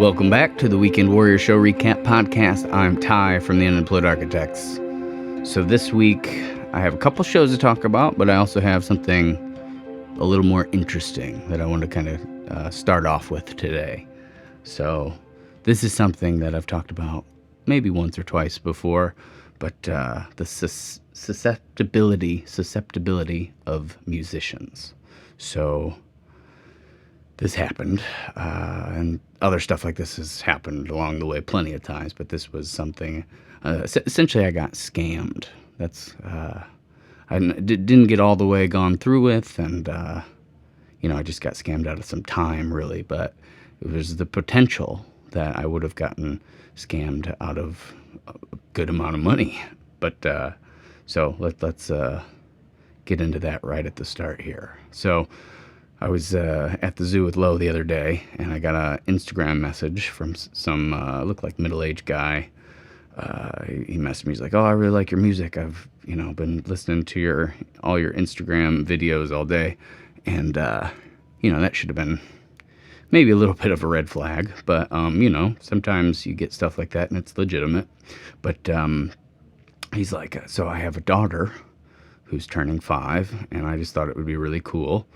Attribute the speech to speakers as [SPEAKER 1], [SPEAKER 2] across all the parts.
[SPEAKER 1] Welcome back to the Weekend Warrior Show Recap Podcast. I'm Ty from the Unemployed Architects. So this week, I have a couple shows to talk about, but I also have something a little more interesting that I want to kind of start off with today. So this is something that I've talked about maybe once or twice before, but the susceptibility of musicians. So this happened, and other stuff like this has happened along the way plenty of times, but this was something, essentially I got scammed. That's, I didn't get all the way gone through with, and, I just got scammed out of some time, really, but it was the potential that I would have gotten scammed out of a good amount of money. But, so let's get into that right at the start here. So, I was at the zoo with Lo the other day, and I got an Instagram message from some looked like middle-aged guy. He messaged me. He's like, "Oh, I really like your music. I've been listening to all your Instagram videos all day," and that should have been maybe a little bit of a red flag. But sometimes you get stuff like that, and it's legitimate. But he's like, "So I have a daughter who's turning 5, and I just thought it would be really cool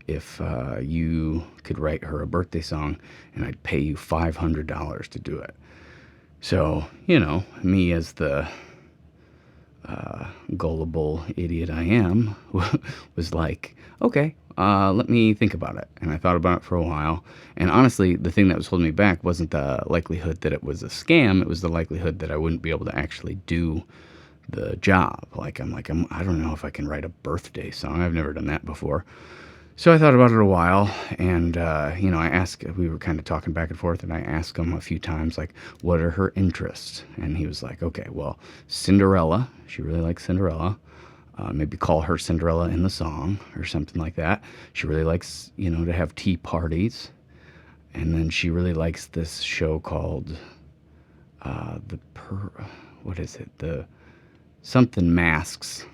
[SPEAKER 1] if you could write her a birthday song, and I'd pay you $500 to do it." So, me as the gullible idiot I am, was like, okay, let me think about it. And I thought about it for a while. And honestly, the thing that was holding me back wasn't the likelihood that it was a scam. It was the likelihood that I wouldn't be able to actually do the job. I don't know if I can write a birthday song. I've never done that before. So I thought about it a while, and, I asked, we were kind of talking back and forth, and I asked him a few times, like, what are her interests? And he was like, okay, well, Cinderella, she really likes Cinderella. Maybe call her Cinderella in the song or something like that. She really likes, to have tea parties. And then she really likes this show called, The something Masks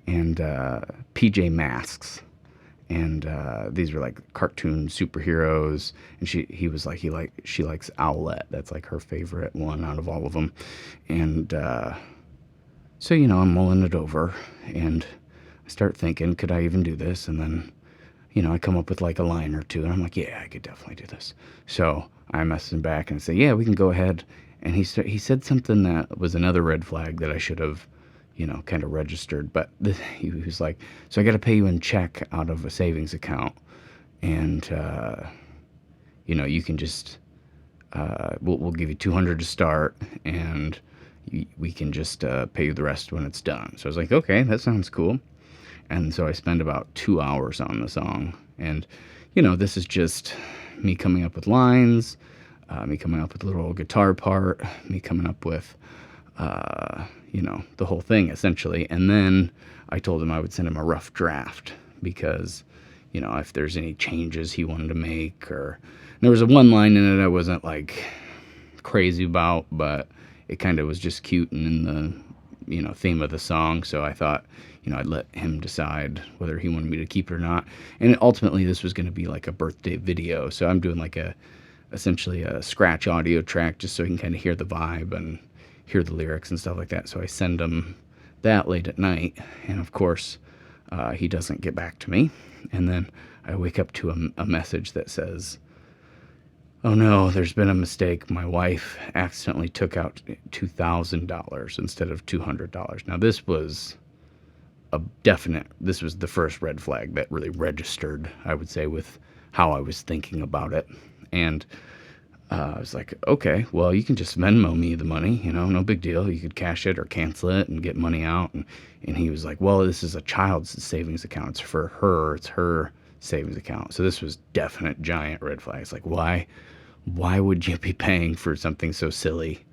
[SPEAKER 1] and PJ Masks. And these were like cartoon superheroes, and she likes Owlette. That's like her favorite one out of all of them. And so I'm mulling it over, and I start thinking, could I even do this? And then I come up with like a line or two, and I'm like, yeah, I could definitely do this. So I message him back and say, yeah, we can go ahead. And he said something that was another red flag that I should have kind of registered. But he was like, so I got to pay you in check out of a savings account. And, you can just, we'll give you $200 to start, and we can just pay you the rest when it's done. So I was like, okay, that sounds cool. And so I spend about 2 hours on the song. And, this is just me coming up with lines, me coming up with a little guitar part, me coming up with, the whole thing essentially. And then I told him I would send him a rough draft because, if there's any changes he wanted to make, or there was one line in it I wasn't like crazy about, but it kind of was just cute and in the, theme of the song. So I thought, I'd let him decide whether he wanted me to keep it or not. And ultimately this was going to be like a birthday video. So I'm doing like essentially a scratch audio track just so he can kind of hear the vibe and hear the lyrics and stuff like that. So I send him that late at night, and of course he doesn't get back to me. And then I wake up to a message that says, oh no, there's been a mistake. My wife accidentally took out $2,000 instead of $200. Now this was this was the first red flag that really registered, I would say, with how I was thinking about it. And I was like, okay, well, you can just Venmo me the money, no big deal. You could cash it or cancel it and get money out. And he was like, well, this is a child's savings account. It's for her. It's her savings account. So this was definite giant red flags. Like, why would you be paying for something so silly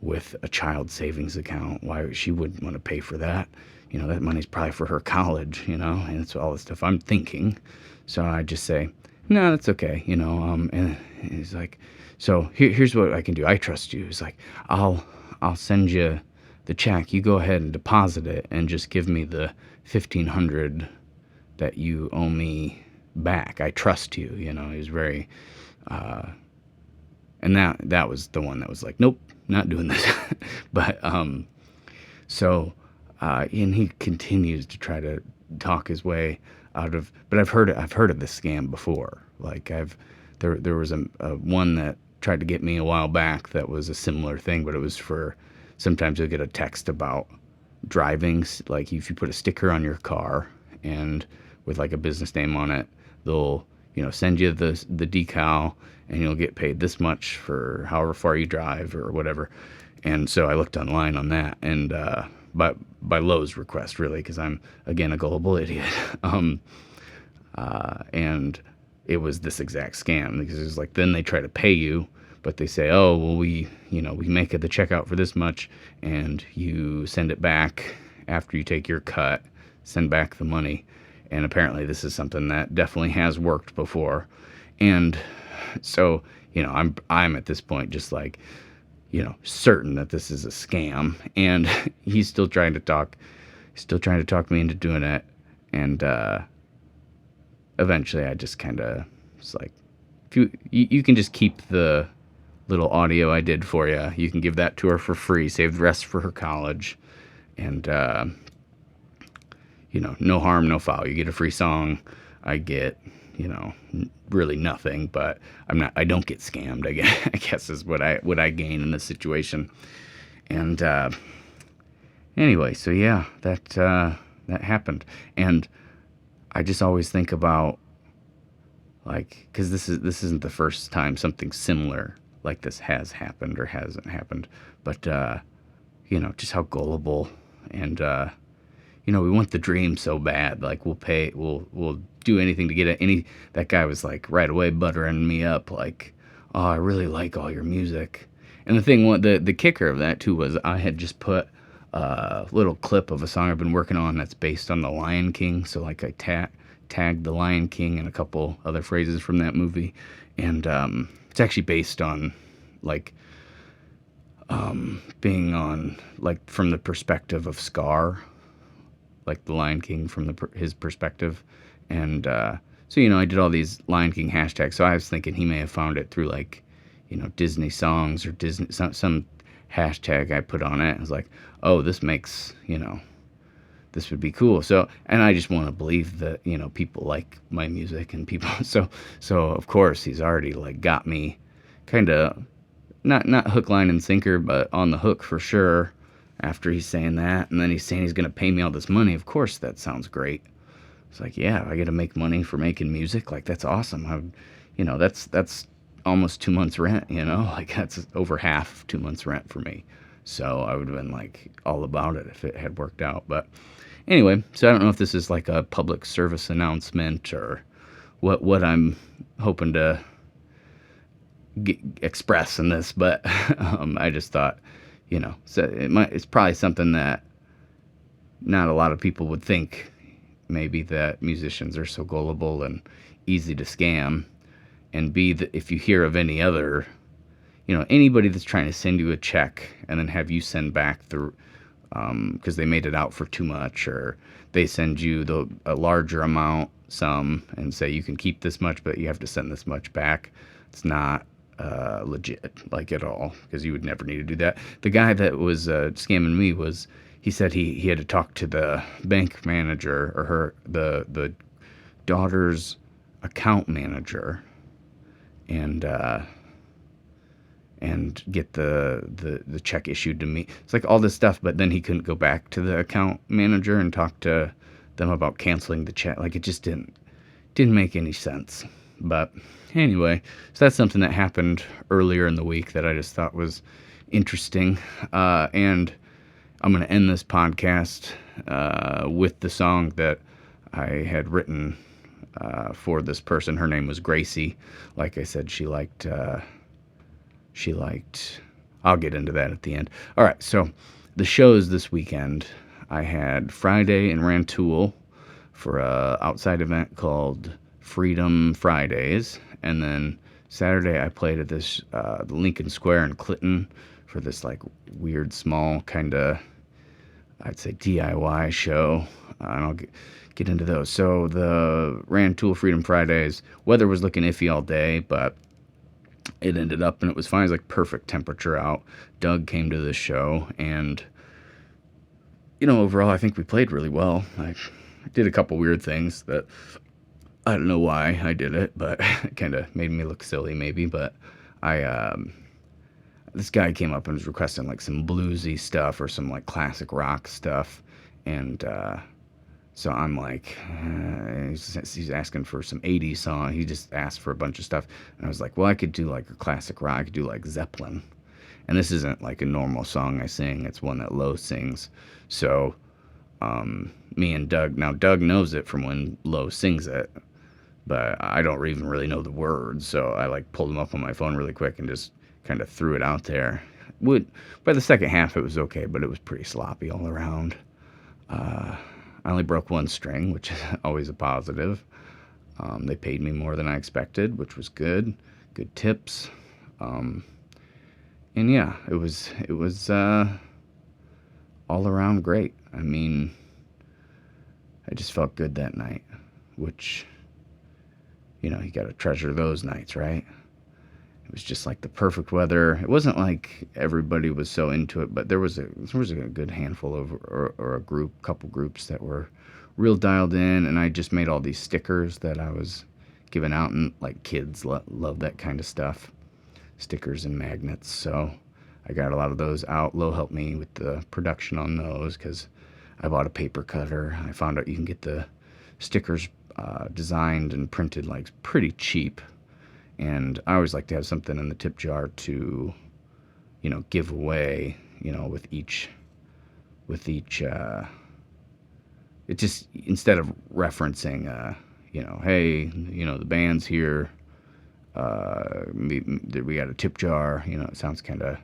[SPEAKER 1] with a child savings account? Why she wouldn't want to pay for that? That money's probably for her college, and it's all the stuff I'm thinking. So I just say, no, that's okay. And he's like, so here's what I can do. I trust you. He's like, I'll send you the check. You go ahead and deposit it and just give me the $1,500 that you owe me back. I trust you. He was very And that was the one that was like, nope, not doing this. But so and he continues to try to talk his way out of. But I've heard of this scam before. Like there was a one that tried to get me a while back that was a similar thing, but it was for sometimes you'll get a text about driving, like if you put a sticker on your car and with like a business name on it, they'll send you the decal and you'll get paid this much for however far you drive or whatever. And so I looked online on that, and by Lowe's request, really, because I'm again a gullible idiot. And it was this exact scam, because it's like then they try to pay you, but they say, oh well, we make it the checkout for this much, and you send it back after you take your cut, send back the money. And apparently this is something that definitely has worked before. And so I'm at this point just like certain that this is a scam, and he's still trying to talk me into doing it. And eventually I just kind of was like, if you can just keep the little audio I did for you. You can give that to her for free, save the rest for her college. And no harm, no foul. You get a free song. I get, really nothing, but I don't get scammed, I guess is what I gain in this situation. And anyway, so yeah, that happened. And I just always think about, like, because this isn't the first time something similar like this has happened or hasn't happened, but just how gullible. And we want the dream so bad. Like we'll do anything to get it. That guy was like right away buttering me up, like, oh, I really like all your music. And the kicker of that too was I had just put a little clip of a song I've been working on that's based on The Lion King. So like I tagged The Lion King and a couple other phrases from that movie, and it's actually based on like being on, like, from the perspective of Scar, like The Lion King from his perspective. And so I did all these Lion King hashtags. So I was thinking he may have found it through like Disney songs or Disney some hashtag I put on it. I was like, oh, this makes this would be cool. So, and I just want to believe that people like my music and people. So of course he's already like got me kind of not hook, line, and sinker, but on the hook for sure. After he's saying that, and then he's saying he's going to pay me all this money. Of course, that sounds great. It's like, yeah, I get to make money for making music. Like, that's awesome. That's almost 2 months rent, like that's over half 2 months rent for me. So I would have been like all about it if it had worked out. But anyway, so I don't know if this is like a public service announcement or what I'm hoping to express in this, but I just thought, so it's probably something that not a lot of people would think, maybe, that musicians are so gullible and easy to scam. And B, that if you hear of any other, anybody that's trying to send you a check and then have you send back because they made it out for too much, or they send you a larger amount and say you can keep this much, but you have to send this much back. It's not legit, like, at all, because you would never need to do that. The guy that was scamming me he said he had to talk to the bank manager, or the daughter's account manager, and get the check issued to me. It's like all this stuff, but then he couldn't go back to the account manager and talk to them about canceling the check. Like, it just didn't make any sense. But anyway, so that's something that happened earlier in the week that I just thought was interesting. And I'm going to end this podcast with the song that I had written for this person. Her name was Gracie. Like I said, she liked, I'll get into that at the end. All right, so the shows this weekend, I had Friday in Rantoul for a outside event called Freedom Fridays, and then Saturday I played at this the Lincoln Square in Clinton for this like weird small kind of, I'd say, DIY show, and I'll get into those. So the Rantoul Freedom Fridays, weather was looking iffy all day, but it ended up, and it was fine. It was like perfect temperature out. Doug came to this show, and overall, I think we played really well. I did a couple weird things that I don't know why I did it, but it kind of made me look silly, maybe. But I, this guy came up and was requesting like some bluesy stuff or some like classic rock stuff, and so I'm like, he's asking for some 80s song. He just asked for a bunch of stuff, and I was like, well, I could do like a classic rock. I could do like Zeppelin, and this isn't like a normal song I sing. It's one that Lo sings. So me and Doug, now Doug knows it from when Lo sings it, but I don't even really know the words. So I like pulled them up on my phone really quick and just kind of threw it out there. By the second half it was okay, but it was pretty sloppy all around. I only broke one string, which is always a positive. They paid me more than I expected, which was good. Good tips. And yeah, it was all around great. I mean, I just felt good that night, which, you got to treasure those nights, right? It was just like the perfect weather. It wasn't like everybody was so into it, but there was a good handful of or a couple groups that were real dialed in, and I just made all these stickers that I was giving out, and like kids love that kind of stuff, stickers and magnets. So I got a lot of those out. Lo helped me with the production on those because I bought a paper cutter. I found out you can get the stickers designed and printed like pretty cheap. And I always like to have something in the tip jar to, give away, with each, it just, instead of referencing, hey, the band's here, we got a tip jar, it sounds kind of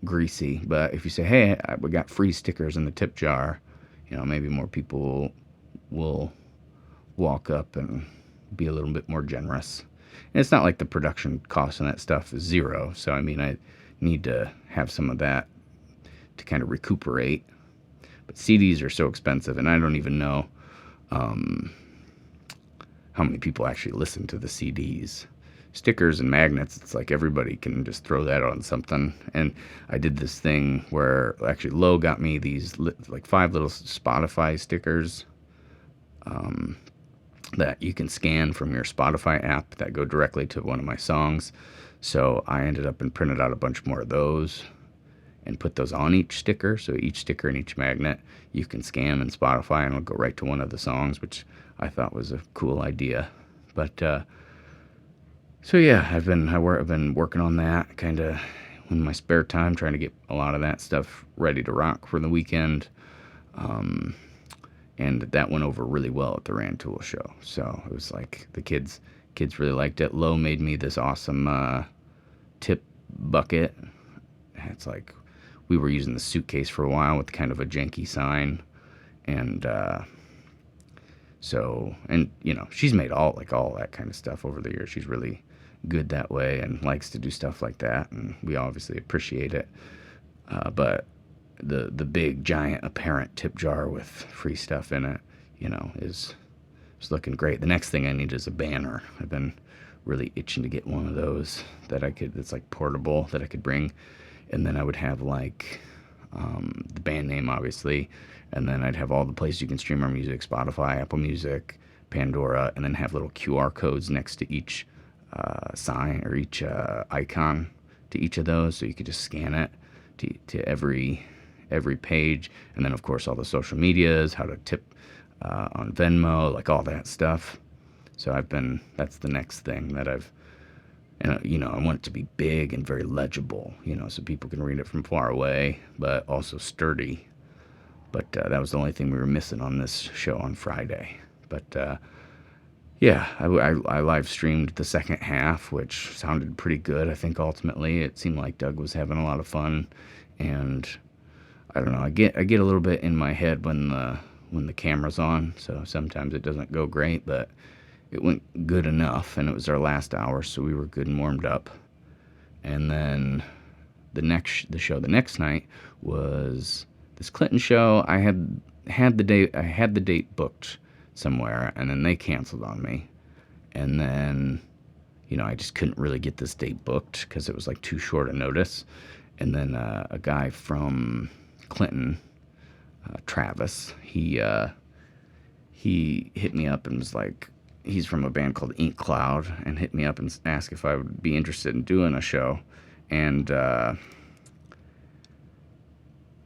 [SPEAKER 1] greasy. But if you say, hey, we got free stickers in the tip jar, maybe more people will walk up and be a little bit more generous. And it's not like the production cost on that stuff is zero. So, I mean, I need to have some of that to kind of recuperate. But CDs are so expensive, and I don't even know how many people actually listen to the CDs. Stickers and magnets, it's like everybody can just throw that on something. And I did this thing where actually Lo got me these like 5 little Spotify stickers that you can scan from your Spotify app that go directly to one of my songs. So I ended up and printed out a bunch more of those and put those on each sticker. So each sticker and each magnet you can scan in Spotify, and it'll go right to one of the songs, which I thought was a cool idea. But so yeah, I've been working on that kind of in my spare time, trying to get a lot of that stuff ready to rock for the weekend. And that went over really well at the Rantoul show. So it was like the kids really liked it. Lo made me this awesome tip bucket. It's like we were using the suitcase for a while with kind of a janky sign. And she's made all that kind of stuff over the years. She's really good that way and likes to do stuff like that, and we obviously appreciate it. But the big giant apparent tip jar with free stuff in it, is looking great. The next thing I need is a banner. I've been really itching to get one of those that's like portable, that I could bring, and then I would have like the band name obviously, and then I'd have all the places you can stream our music: Spotify, Apple Music, Pandora, and then have little QR codes next to each sign or each icon to each of those, so you could just scan it to every page. And then of course all the social medias, how to tip on Venmo, like all that stuff. So that's the next thing that I want it to be big and very legible, so people can read it from far away, but also sturdy. But that was the only thing we were missing on this show on Friday. But yeah, I live streamed the second half, which sounded pretty good. I think ultimately it seemed like Doug was having a lot of fun, and I don't know, I get a little bit in my head when the camera's on, so sometimes it doesn't go great, but it went good enough, and it was our last hour, so we were good and warmed up. And then the next night was this Clinton show. I had the date booked somewhere, and then they canceled on me. And then I just couldn't really get this date booked because it was like too short a notice. And then a guy from Clinton, Travis, he hit me up and was like, he's from a band called Ink Cloud, and hit me up and asked if I would be interested in doing a show. And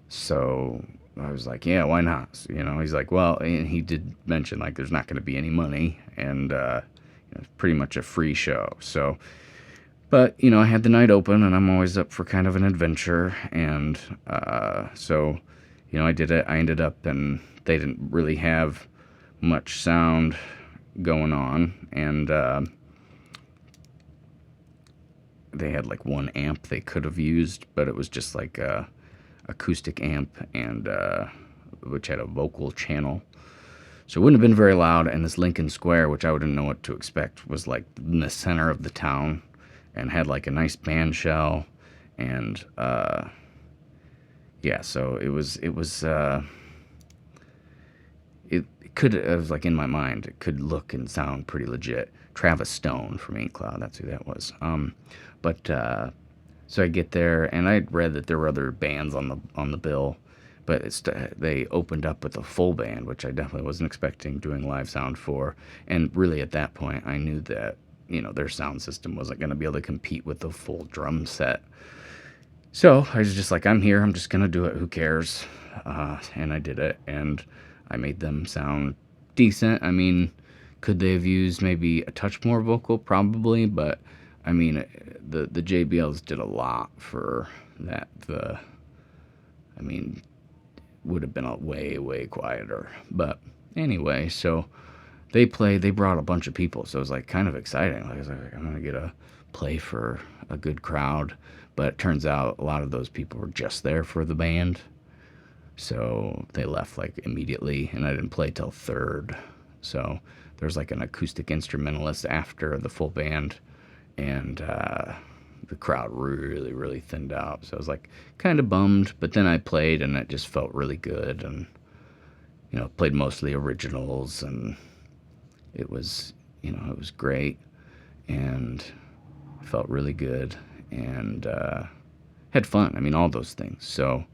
[SPEAKER 1] so I was like, yeah, why not? So, he's like, well, and he did mention like there's not going to be any money, and it's pretty much a free show. So, but I had the night open, and I'm always up for kind of an adventure, and so I did it. I ended up, and they didn't really have much sound going on, and they had like one amp they could have used, but it was just like a acoustic amp, and which had a vocal channel, so it wouldn't have been very loud. And this Lincoln Square, which I wouldn't know what to expect, was like in the center of the town and had like a nice band shell, and yeah, so it could, it was like in my mind, it could look and sound pretty legit. Travis Stone from Ink Cloud, that's who that was. But so I get there, and I'd read that there were other bands on the bill, but they opened up with a full band, which I definitely wasn't expecting doing live sound for. And really at that point, I knew that their sound system wasn't going to be able to compete with the full drum set. So I was just like, I'm here, I'm just going to do it, who cares? And I did it, and I made them sound decent. I mean, could they have used maybe a touch more vocal? Probably, but I mean, the JBLs did a lot for that. Would have been a way quieter. But anyway, so they brought a bunch of people, so it was like kind of exciting. Like I was like, I'm gonna get a play for a good crowd. But it turns out a lot of those people were just there for the band, so they left like immediately, and I didn't play till third. So there's like an acoustic instrumentalist after the full band, and the crowd really thinned out. So I was like kind of bummed, but then I played, and it just felt really good, and played mostly originals, and it was great, and felt really good, and had fun. I mean, all those things. So,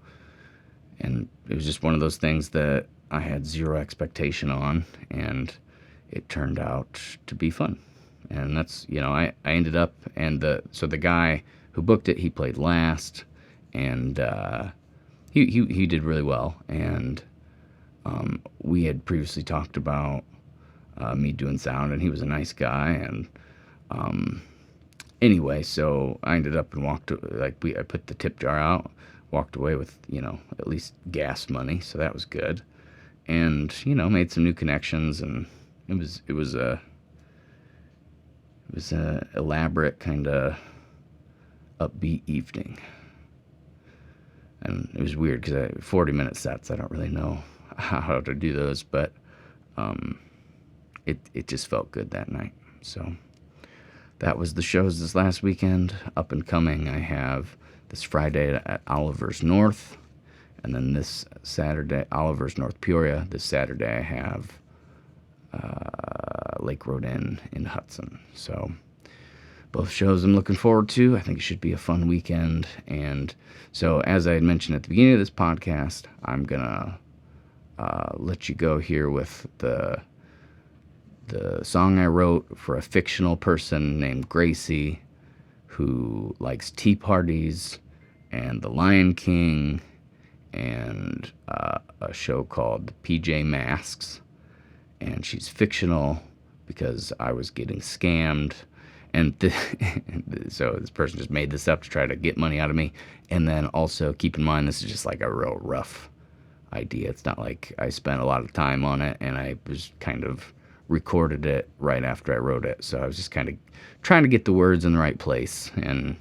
[SPEAKER 1] and it was just one of those things that I had zero expectation on, and it turned out to be fun. And that's, I ended up, and the guy who booked it, he played last, and he did really well. And we had previously talked about me doing sound, and he was a nice guy. And anyway, so I ended up and I put the tip jar out, walked away with at least gas money, so that was good. And made some new connections, and it was a elaborate kind of upbeat evening. And it was weird because I 40-minute sets, I don't really know how to do those, but it just felt good that night. So that was the shows this last weekend. Up and coming, I have this Friday at Oliver's North, and then this Saturday, Oliver's North Peoria. This Saturday I have Lake Road Inn in Hudson. So both shows I'm looking forward to. I think it should be a fun weekend. And so, as I had mentioned at the beginning of this podcast, I'm gonna let you go here with the song I wrote for a fictional person named Gracie, who likes tea parties and The Lion King and a show called PJ Masks. And she's fictional because I was getting scammed. And so this person just made this up to try to get money out of me. And then also keep in mind, this is just like a real rough idea. It's not like I spent a lot of time on it, and I was kind of recorded it right after I wrote it. So I was just kind of trying to get the words in the right place and,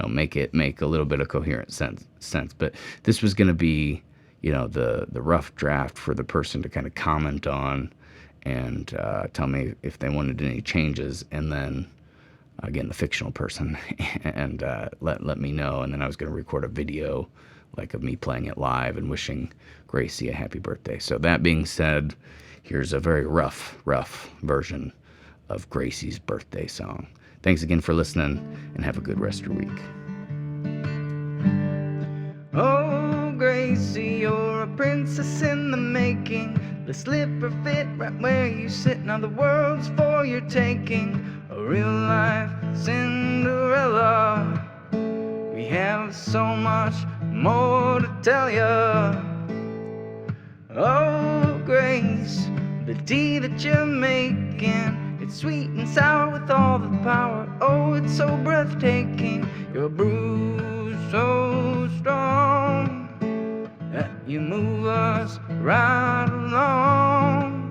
[SPEAKER 1] make a little bit of coherent sense. But this was going to be, the rough draft for the person to kind of comment on and tell me if they wanted any changes. And then, again, the fictional person, and let me know. And then I was going to record a video like of me playing it live and wishing Gracie a happy birthday. So that being said, here's a very rough version of Gracie's birthday song. Thanks again for listening, and have a good rest of your week.
[SPEAKER 2] Oh, Gracie, you're a princess in the making. The slipper fit right where you sit. Now the world's for your taking. A real life Cinderella. We have so much more to tell ya. Oh, Grace, the tea that you're making, it's sweet and sour with all the power. Oh, it's so breathtaking. Your brew's so strong that you move us right along.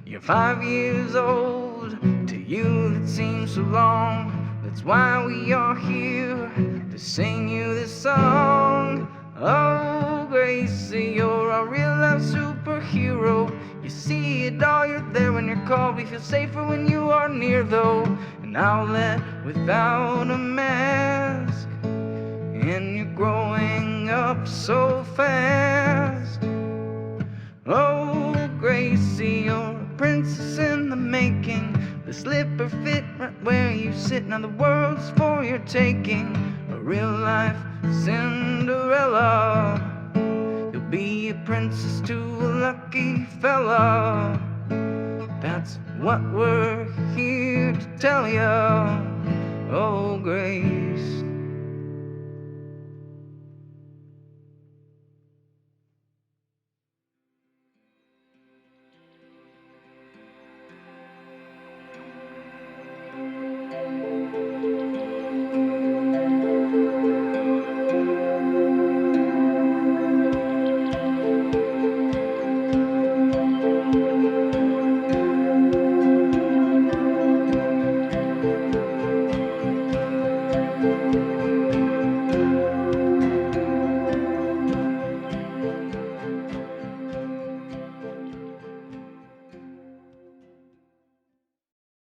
[SPEAKER 2] You're 5 years old, to you that seems so long. That's why we are here, to sing you this song. Oh, Gracie, you're a real-life superhero. You see it all, you're there when you're called. We feel safer when you are near, though. An outlet without a mask, and you're growing up so fast. Oh, Gracie, you're a princess in the making. The slipper fit right where you sit. Now the world's for your taking. A real-life Cinderella. You'll be a princess to a lucky fella. That's what we're here to tell ya. Oh, Grace.